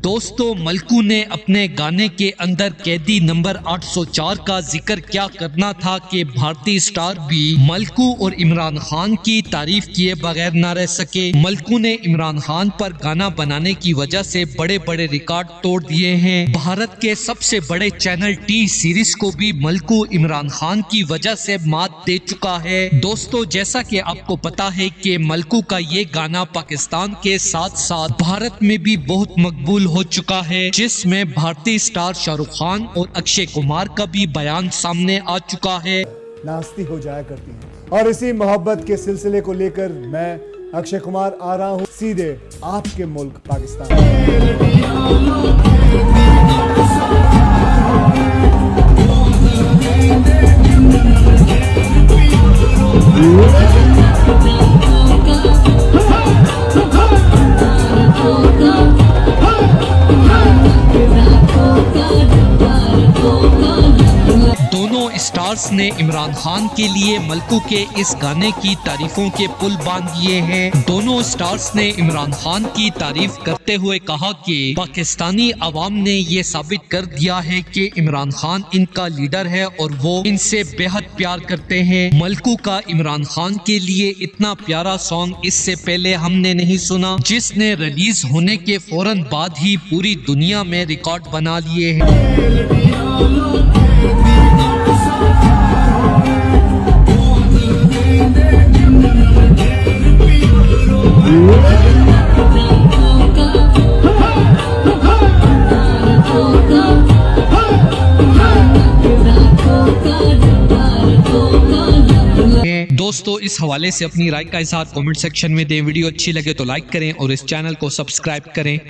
दोस्तों, मलकू ने अपने गाने के अंदर कैदी नंबर 804 का जिक्र क्या करना था कि भारतीय स्टार भी मलकू और इमरान खान की तारीफ किए बगैर न रह सके। मलकू ने इमरान खान पर गाना बनाने की वजह से बड़े बड़े रिकॉर्ड तोड़ दिए हैं। भारत के सबसे बड़े चैनल टी सीरीज को भी मलकू इमरान खान की वजह से मात दे चुका है। दोस्तों, जैसा कि आपको पता है कि मलकू का ये गाना पाकिस्तान के साथ साथ भारत में भी बहुत मकबूल हो चुका है, जिसमें भारतीय स्टार शाहरुख खान और अक्षय कुमार का भी बयान सामने आ चुका है। नास्ती हो जाया करती है और इसी मोहब्बत के सिलसिले को लेकर मैं अक्षय कुमार आ रहा हूँ सीधे आपके मुल्क पाकिस्तान। दोनों स्टार्स ने इमरान खान के लिए मलकू के इस गाने की तारीफों के पुल बांध दिए हैं। दोनों स्टार्स ने इमरान खान की तारीफ करते हुए कहा कि पाकिस्तानी अवाम ने ये साबित कर दिया है कि इमरान खान इनका लीडर है और वो इनसे बेहद प्यार करते हैं। मलकू का इमरान खान के लिए इतना प्यारा सॉन्ग इससे पहले हमने नहीं सुना, जिसने रिलीज होने के फौरन बाद ही पूरी दुनिया में रिकॉर्ड बना लिए हैं। दोस्तों, इस हवाले से अपनी राय का इज़हार कमेंट सेक्शन में दें। वीडियो अच्छी लगे तो लाइक करें और इस चैनल को सब्सक्राइब करें।